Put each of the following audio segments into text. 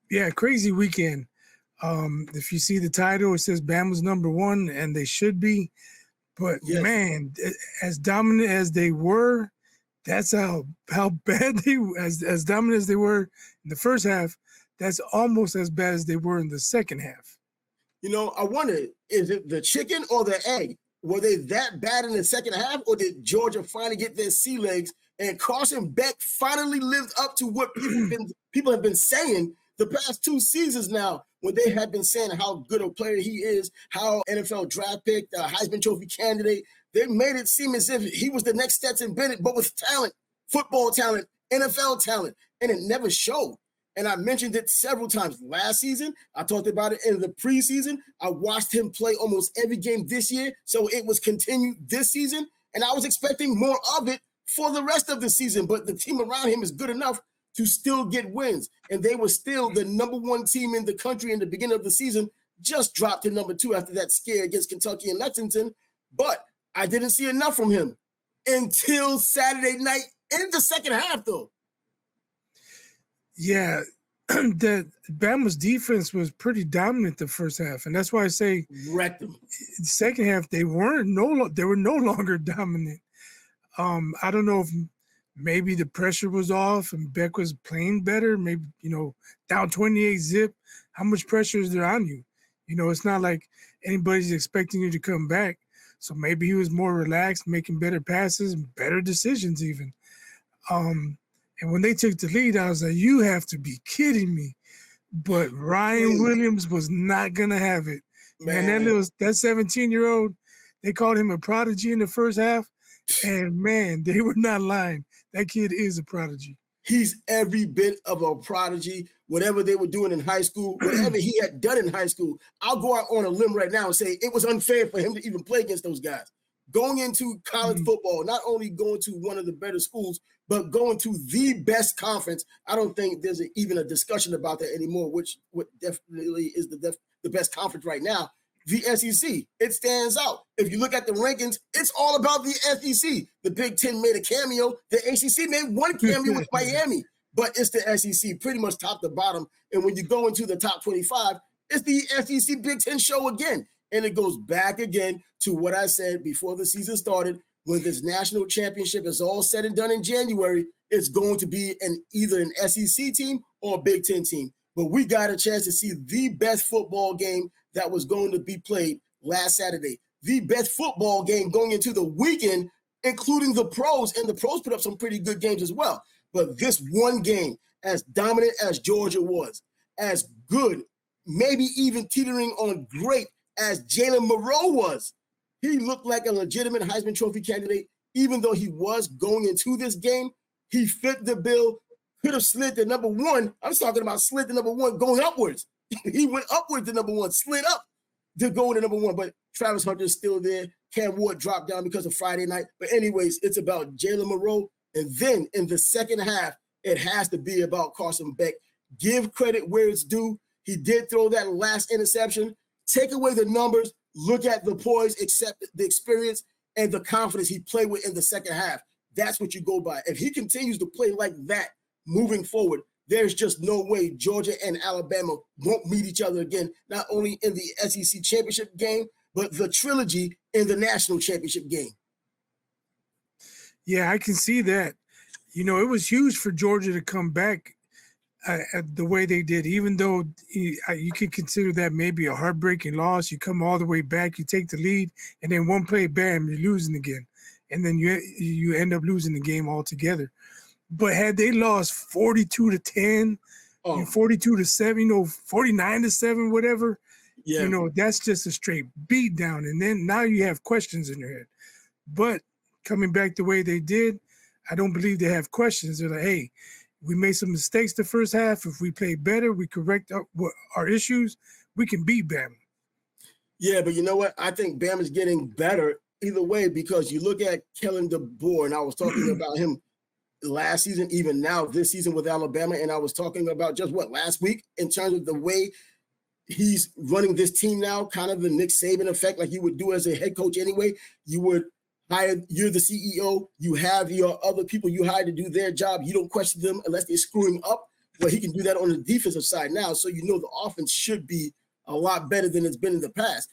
Yeah, crazy weekend. If you see the title, it says Bama's number one, and they should be. But Yes. man, as dominant as they were, that's how bad they as dominant as they were in the first half. That's almost as bad as they were in the second half. I wonder, is it the chicken or the egg? Were they that bad in the second half, or did Georgia finally get their sea legs and Carson Beck finally lived up to what people have been saying the past 2 seasons now, when they have been saying how good a player he is, how NFL draft pick, the Heisman Trophy candidate. They made it seem as if he was the next Stetson Bennett, but with talent, football talent, NFL talent, and it never showed. And I mentioned it several times last season. I talked about it in the preseason. I watched him play almost every game this year, so it was continued this season. And I was expecting more of it for the rest of the season. But the team around him is good enough to still get wins. And they were still the number one team in the country in the beginning of the season, just dropped to number 2 after that scare against Kentucky and Lexington. But I didn't see enough from him until Saturday night in the second half, though. Yeah, the Bama's defense was pretty dominant the first half, and that's why I say wrecked them. The second half they were no longer dominant. I don't know if maybe the pressure was off and Beck was playing better. Maybe down 28 zip. How much pressure is there on you? It's not like anybody's expecting you to come back. So maybe he was more relaxed, making better passes, better decisions even. And when they took the lead, I was like, you have to be kidding me. But Ryan Williams was not going to have it. Man, that 17-year-old, they called him a prodigy in the first half. And, man, they were not lying. That kid is a prodigy. He's every bit of a prodigy. Whatever they were doing in high school, whatever he had done in high school, I'll go out on a limb right now and say it was unfair for him to even play against those guys. Going into college football, not only going to one of the better schools, but going to the best conference. I don't think there's even a discussion about that anymore, which definitely is the best conference right now, the SEC. It stands out. If you look at the rankings, it's all about the SEC. The Big Ten made a cameo. The ACC made one cameo with Miami, but it's the SEC pretty much top to bottom. And when you go into the top 25, it's the SEC Big Ten show again. And it goes back again to what I said before the season started. When this national championship is all said and done in January, it's going to be either an SEC team or a Big Ten team. But we got a chance to see the best football game that was going to be played last Saturday. The best football game going into the weekend, including the pros. And the pros put up some pretty good games as well. But this one game, as dominant as Georgia was, as good, maybe even teetering on great as Jalen Milroe was, he looked like a legitimate Heisman Trophy candidate. Even though he was going into this game, he fit the bill, could have slid to number 1. I'm talking about slid to number 1 going upwards. He went upwards to number 1, slid up to go to number 1. But Travis Hunter's still there. Cam Ward dropped down because of Friday night. But anyways, it's about Jalen Milroe. And then in the second half, it has to be about Carson Beck. Give credit where it's due. He did throw that last interception. Take away the numbers, look at the poise, accept the experience, and the confidence he played with in the second half. That's what you go by. If he continues to play like that moving forward, there's just no way Georgia and Alabama won't meet each other again, not only in the SEC championship game, but the trilogy in the national championship game. Yeah, I can see that. It was huge for Georgia to come back the way they did, even though you could consider that maybe a heartbreaking loss. You come all the way back, you take the lead, and then one play, bam, you're losing again. And then you end up losing the game altogether. But had they lost 42-10, 42-7, 49-7, whatever, that's just a straight beat down. And then now you have questions in your head. But coming back the way they did, I don't believe they have questions. They're like, hey, we made some mistakes the first half. If we play better, we correct our issues, we can beat Bama. Yeah, but you know what? I think Bama's getting better either way, because you look at Kellen DeBoer, and I was talking about him last season, even now this season with Alabama, and I was talking about just last week in terms of the way he's running this team now, kind of the Nick Saban effect, like you would do as a head coach anyway. You would hire, you're the CEO, you have your other people you hire to do their job. You don't question them unless they're screwing up. Well, he can do that on the defensive side now, so you know the offense should be a lot better than it's been in the past.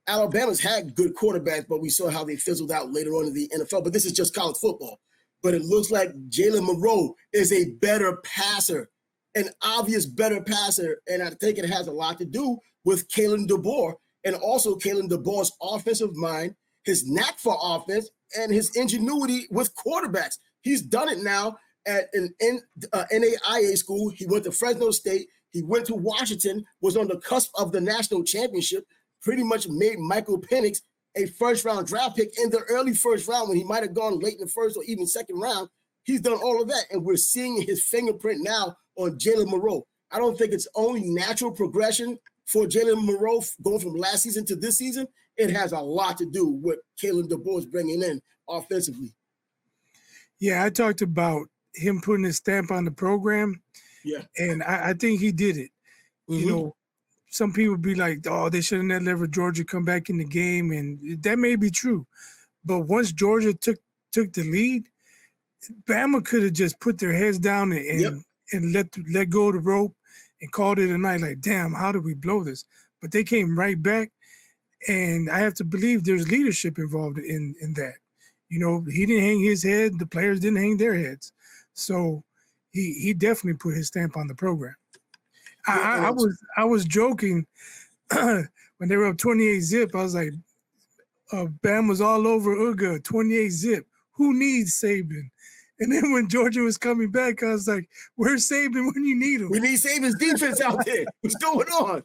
Alabama's had good quarterbacks, but we saw how they fizzled out later on in the NFL. But this is just college football. But it looks like Jalen Milroe is a better passer, an obvious better passer, and I think it has a lot to do with Kalen DeBoer and also Kalen DeBoer's offensive mind, his knack for offense, and his ingenuity with quarterbacks. He's done it now at an NAIA school. He went to Fresno State. He went to Washington, was on the cusp of the national championship, pretty much made Michael Penix a first-round draft pick in the early first round when he might have gone late in the first or even second round. He's done all of that, and we're seeing his fingerprint now on Jalen Milroe. I don't think it's only natural progression for Jalen Milroe going from last season to this season. It has a lot to do with Kalen DeBoer's bringing in offensively. Yeah, I talked about him putting his stamp on the program. Yeah. And I think he did it. Mm-hmm. You know, some people be like, oh, they should have never let Georgia come back in the game. And that may be true. But once Georgia took the lead, Bama could have just put their heads down and let go of the rope and called it a night. Like, damn, how did we blow this? But they came right back. And I have to believe there's leadership involved in that. You know, he didn't hang his head. The players didn't hang their heads. So he definitely put his stamp on the program. I was joking when they were up 28-0. I was like, Bama's all over Uga, 28-0. Who needs Saban? And then when Georgia was coming back, I was like, where's Saban when you need him? We need Saban's defense out there. What's going on?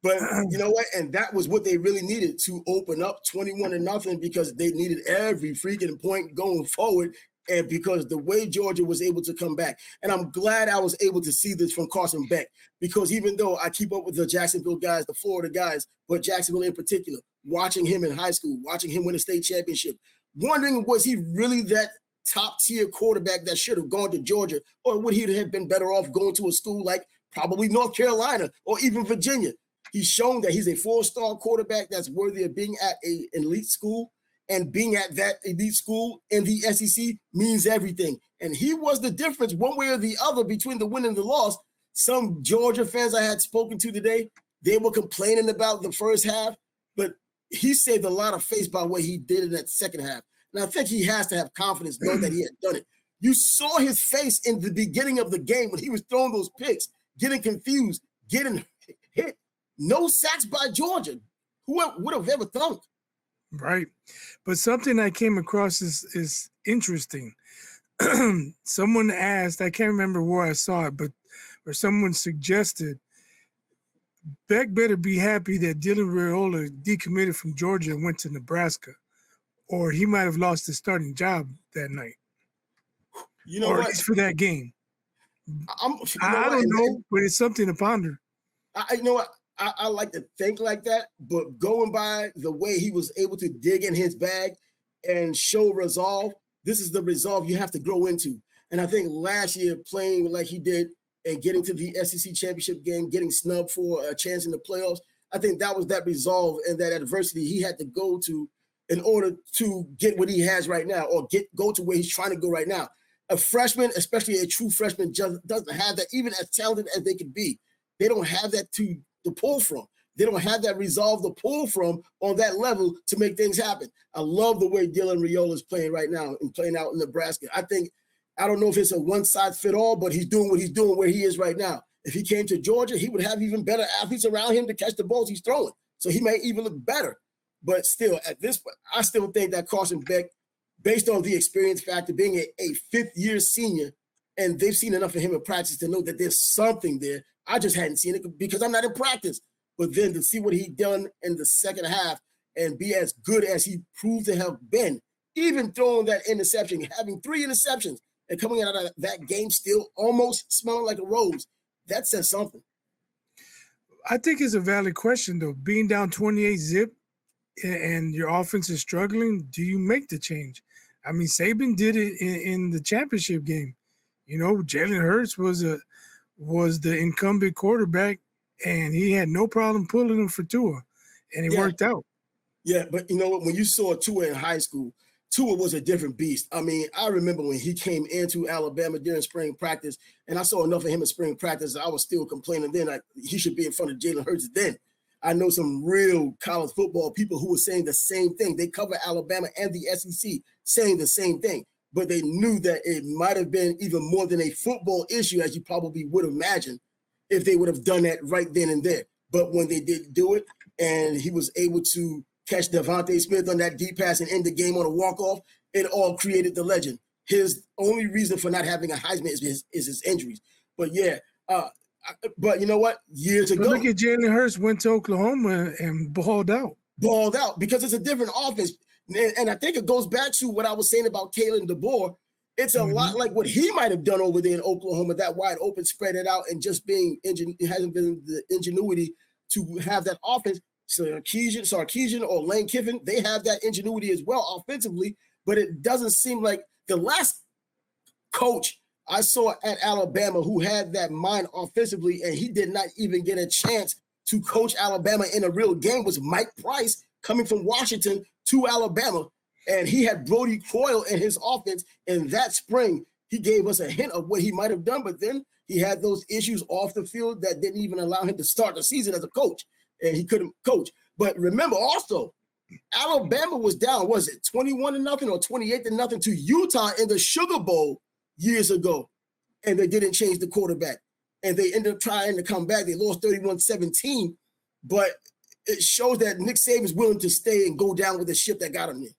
But you know what? And that was what they really needed to open up 21-0 because they needed every freaking point going forward. And because the way Georgia was able to come back. And I'm glad I was able to see this from Carson Beck, because even though I keep up with the Jacksonville guys, the Florida guys, but Jacksonville in particular, watching him in high school, watching him win a state championship, wondering, was he really that top-tier quarterback that should have gone to Georgia, or would he have been better off going to a school like probably North Carolina or even Virginia? He's shown that he's a four-star quarterback that's worthy of being at an elite school. And being at that elite school in the SEC means everything. And he was the difference one way or the other between the win and the loss. Some Georgia fans I had spoken to today, they were complaining about the first half, but he saved a lot of face by what he did in that second half. And I think he has to have confidence knowing that he had done it. You saw his face in the beginning of the game when he was throwing those picks, getting confused, getting hit. No sacks by Georgia. Who would have ever thunk? Right. But something I came across is interesting. Someone asked, I can't remember where I saw it, or someone suggested, Beck better be happy that Dylan Raiola decommitted from Georgia and went to Nebraska, or he might have lost his starting job that night. You know, or what? At least for that game. I don't know, but it's something to ponder. You know what? I like to think like that, but going by the way he was able to dig in his bag and show resolve, this is the resolve you have to grow into. And I think last year playing like he did and getting to the SEC championship game, getting snubbed for a chance in the playoffs, I think that was that resolve and that adversity he had to go to in order to get what he has right now, or go to where he's trying to go right now. A freshman, especially a true freshman, just doesn't have that, even as talented as they could be. They don't have that to pull from. They don't have that resolve to pull from on that level to make things happen. I love the way Dylan Raiola is playing right now and playing out in Nebraska. I don't know if it's a one-size-fit-all, but he's doing what he's doing where he is right now. If he came to Georgia, he would have even better athletes around him to catch the balls he's throwing. So he may even look better. But still, at this point, I still think that Carson Beck, based on the experience factor, being a fifth-year senior, and they've seen enough of him in practice to know that there's something there. I just hadn't seen it because I'm not in practice. But then to see what he done in the second half and be as good as he proved to have been, even throwing that interception, having 3 interceptions, and coming out of that game still almost smelling like a rose, that says something. I think it's a valid question, though. Being down 28-0 and your offense is struggling, do you make the change? I mean, Saban did it in the championship game. You know, Jalen Hurts was the incumbent quarterback, and he had no problem pulling him for Tua, and it worked out. Yeah, but you know what? When you saw Tua in high school, Tua was a different beast. I mean, I remember when he came into Alabama during spring practice, and I saw enough of him in spring practice. I was still complaining then he should be in front of Jalen Hurts then. I know some real college football people who were saying the same thing. They cover Alabama and the SEC saying the same thing, but they knew that it might have been even more than a football issue, as you probably would imagine, if they would have done that right then and there. But when they did do it, and he was able to catch Devontae Smith on that deep pass and end the game on a walk-off, it all created the legend. His only reason for not having a Heisman is his injuries. But yeah, but you know what? Years ago, look at Jalen Hurts went to Oklahoma and balled out. Balled out because it's a different offense. And I think it goes back to what I was saying about Kalen DeBoer. It's a lot like what he might have done over there in Oklahoma, that wide open, spread it out, and just hasn't been the ingenuity to have that offense. Sarkisian or Lane Kiffin, they have that ingenuity as well offensively, but it doesn't seem like the last coach I saw at Alabama who had that mind offensively, and he did not even get a chance to coach Alabama in a real game, was Mike Price, coming from Washington to Alabama. And he had Brody Croyle in his offense. And that spring, he gave us a hint of what he might have done, but then he had those issues off the field that didn't even allow him to start the season as a coach. And he couldn't coach. But remember also, Alabama was down, was it 21-0 or 28-0 to Utah in the Sugar Bowl years ago. And they didn't change the quarterback. And they ended up trying to come back. They lost 31-17. But it shows that Nick Saban's willing to stay and go down with the ship that got him there.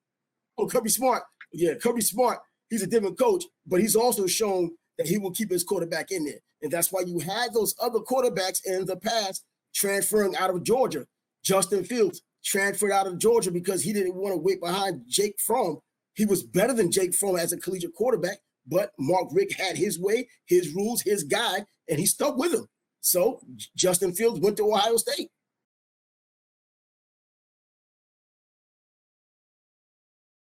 Oh, Kirby Smart. Yeah, Kirby Smart, he's a different coach, but he's also shown that he will keep his quarterback in there. And that's why you had those other quarterbacks in the past transferring out of Georgia. Justin Fields transferred out of Georgia because he didn't want to wait behind Jake Fromm. He was better than Jake Fromm as a collegiate quarterback, but Mark Richt had his way, his rules, his guy, and he stuck with him. So Justin Fields went to Ohio State.